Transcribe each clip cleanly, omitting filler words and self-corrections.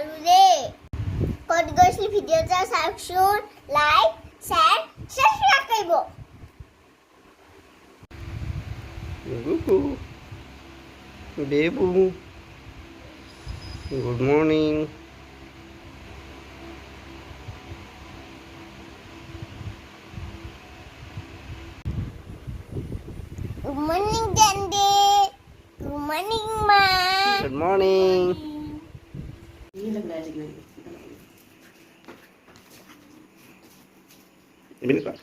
চালুৰে ক'ত গৈছিল ভিডিঅ'টা চাওকচোন লাইক শ্বেয়াৰ সাবস্ক্ৰাইব কৰিব Gugu, Bebu, good morning. Good morning Dande. Good morning Ma. Good morning. Ini Pak.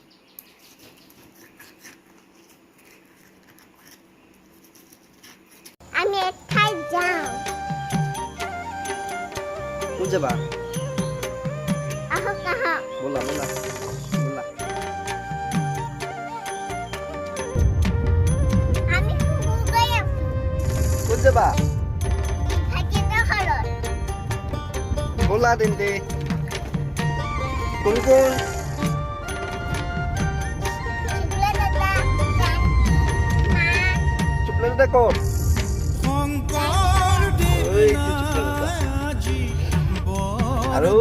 আমি এঠাইত যাওঁ Mau coba? আহক আহক Bola. আমি শুই গৈ আছো Mau coba? ভাগিনৰ ঘৰত Bola Dende. Kun. চুবলে দাদা মা Cuplan ada kok. Oi, itu cuplan ada. Halo.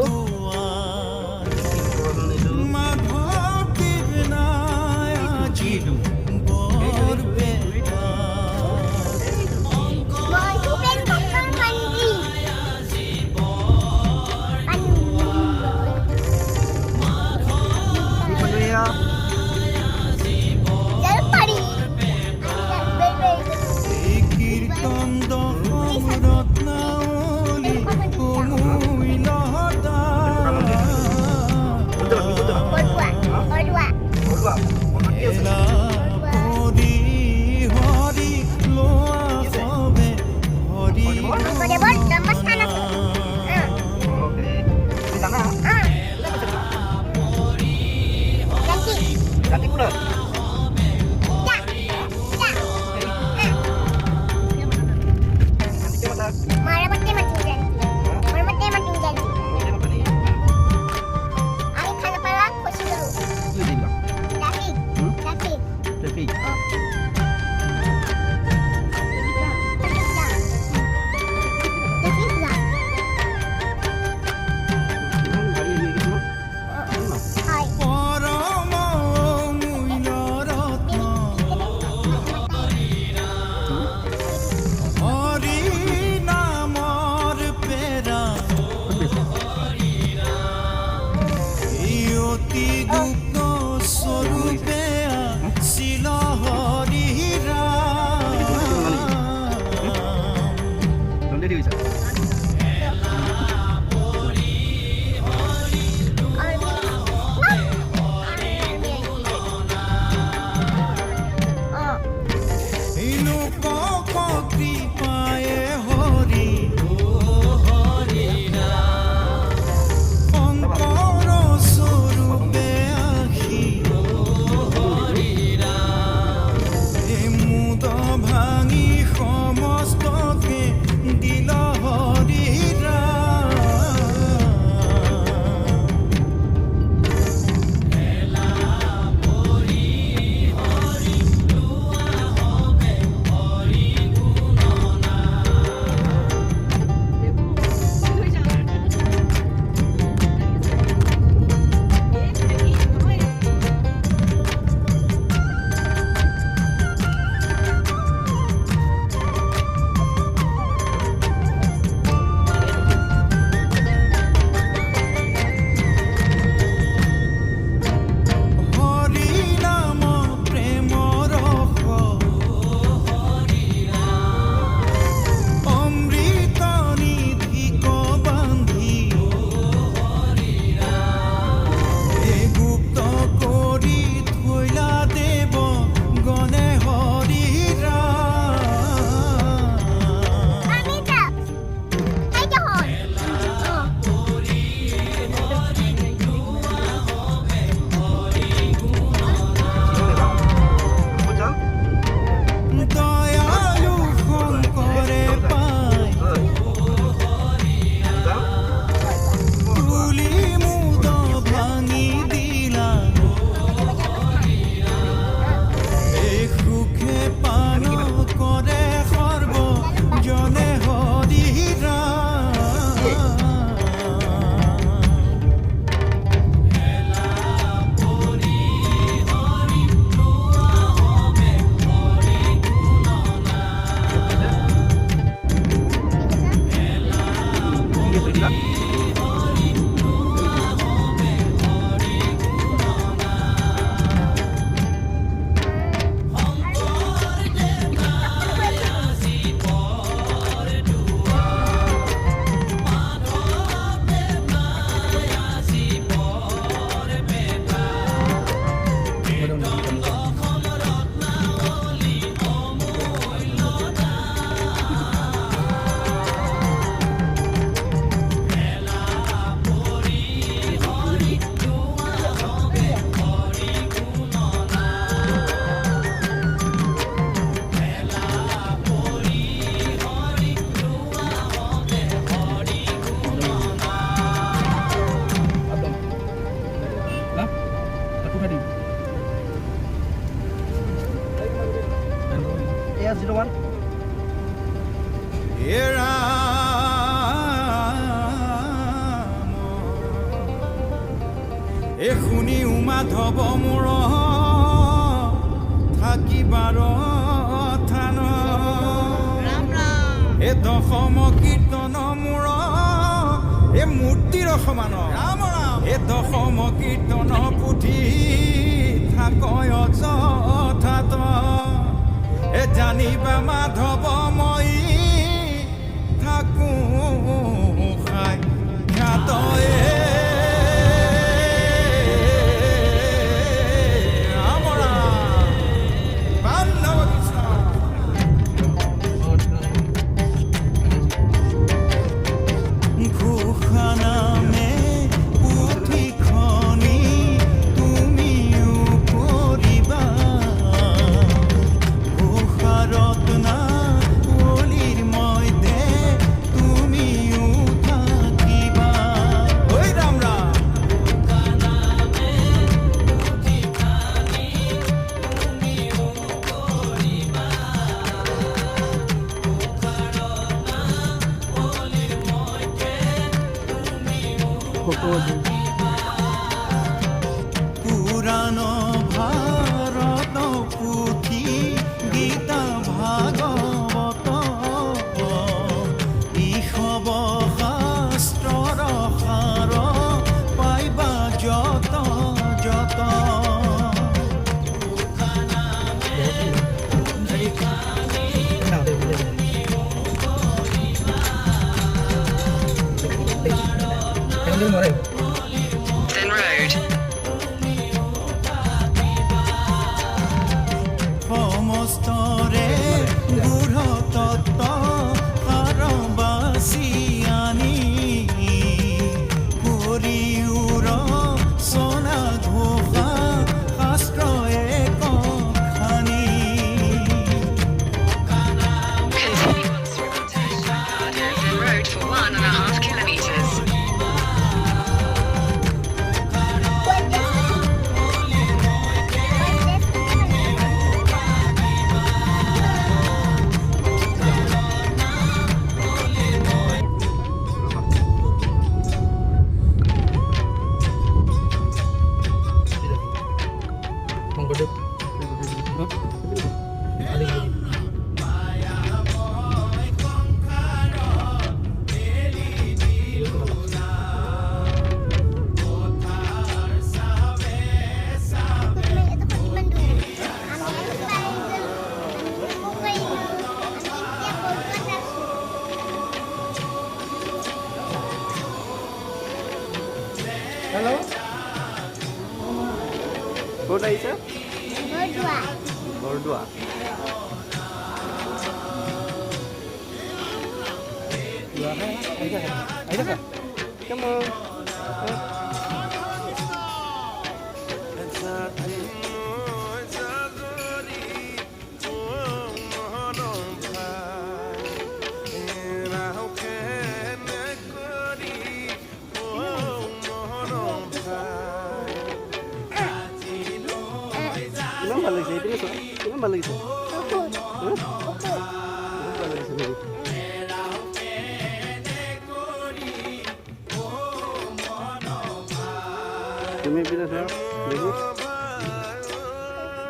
বন্ধু বেন কখন মন্দি Ano ya? জল পারি মাধৱ মোৰ থাকিবাৰ থান এ দশম কীৰ্তন মোৰ এ মূৰ্তিৰ সমান এ দশম কীৰ্তন পুথি থাকয় অযথাত এ জানিবা মাধৱ মই থাকো খাই খ্যাত পুৰাণ ভাৰত পুথি গীতা ভাগৱত ইসব শাস্ত্ৰৰ সাৰ পাইবা যত যত সমস্তৰে গূঢ় তত্ত্ব সাৰবাচি আনি কৰিউৰ চনা ঘোষা শাস্ত্ৰ এক খানি Road for 1.5 kilometers. Hello? Good night, sir. Bordua. Come on. Kenapa balik sini? Kenapa balik sini? Balik sini. Kami bisa sah, lagi.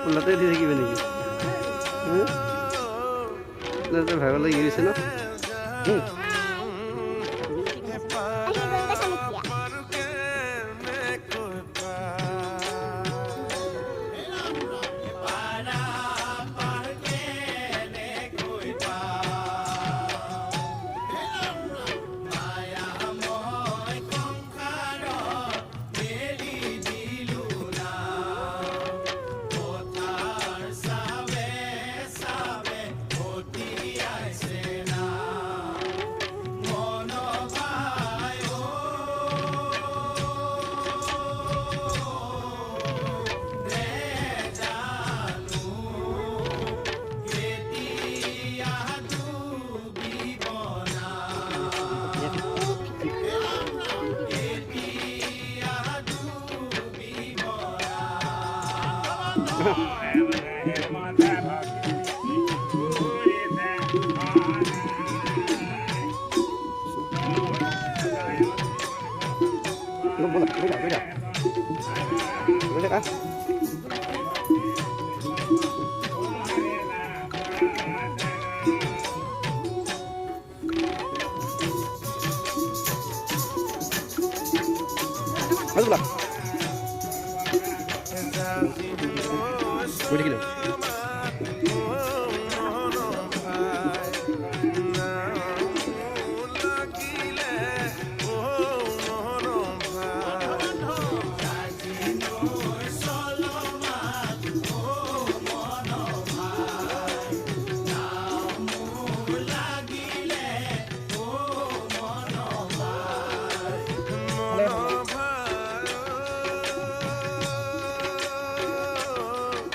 Pulatnya di sini begini. Nanti bhagwan lagi di sana. Nó Boleh kah? Masuk pula. Boleh gila.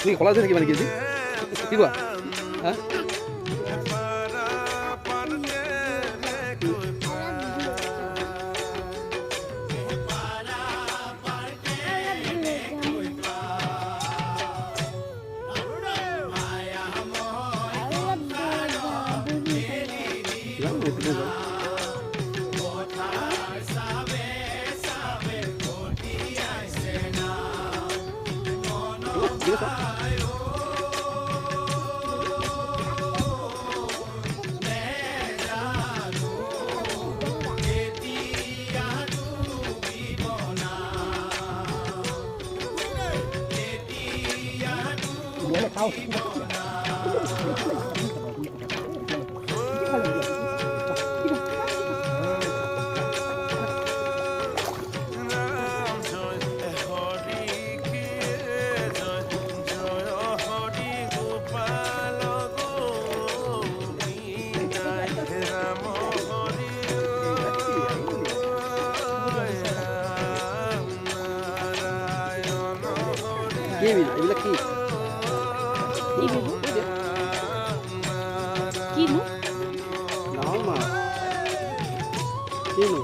Ni kalau saya gimana gitu? Tiba? Hah? এইবিলাক কি? কিনো ডাঙৰ মাছ। কিনো?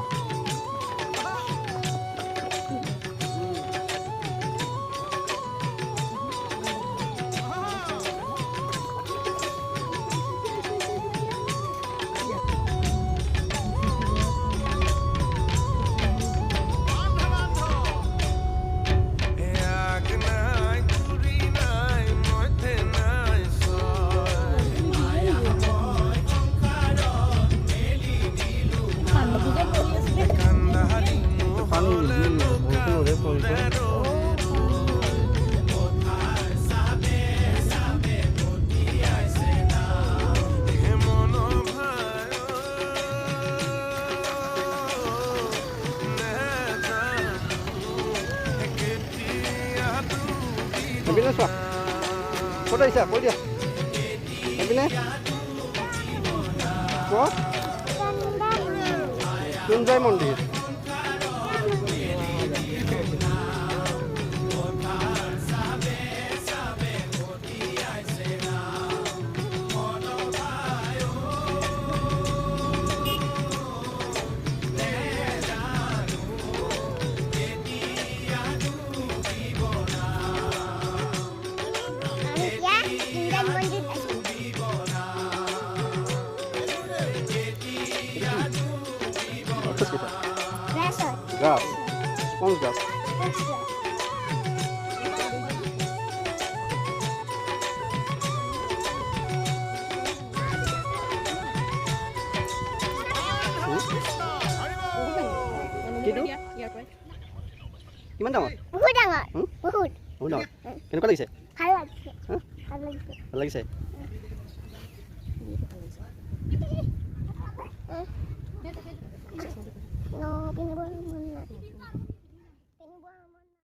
পানী বৰষুণৰে পৰিছে। এপিনে চোৱা ক'ত আহিছা কৈ দিয়া এপিনে ক'ত সঞ্জয় মন্দিৰ Gas, spons gas. Kidu? Gimana damat? বহুত ডাঙৰ বহুত Oh, no. Kenapa lagi sih? ভাল লাগিছে ভাল লাগিছে Lagi sih?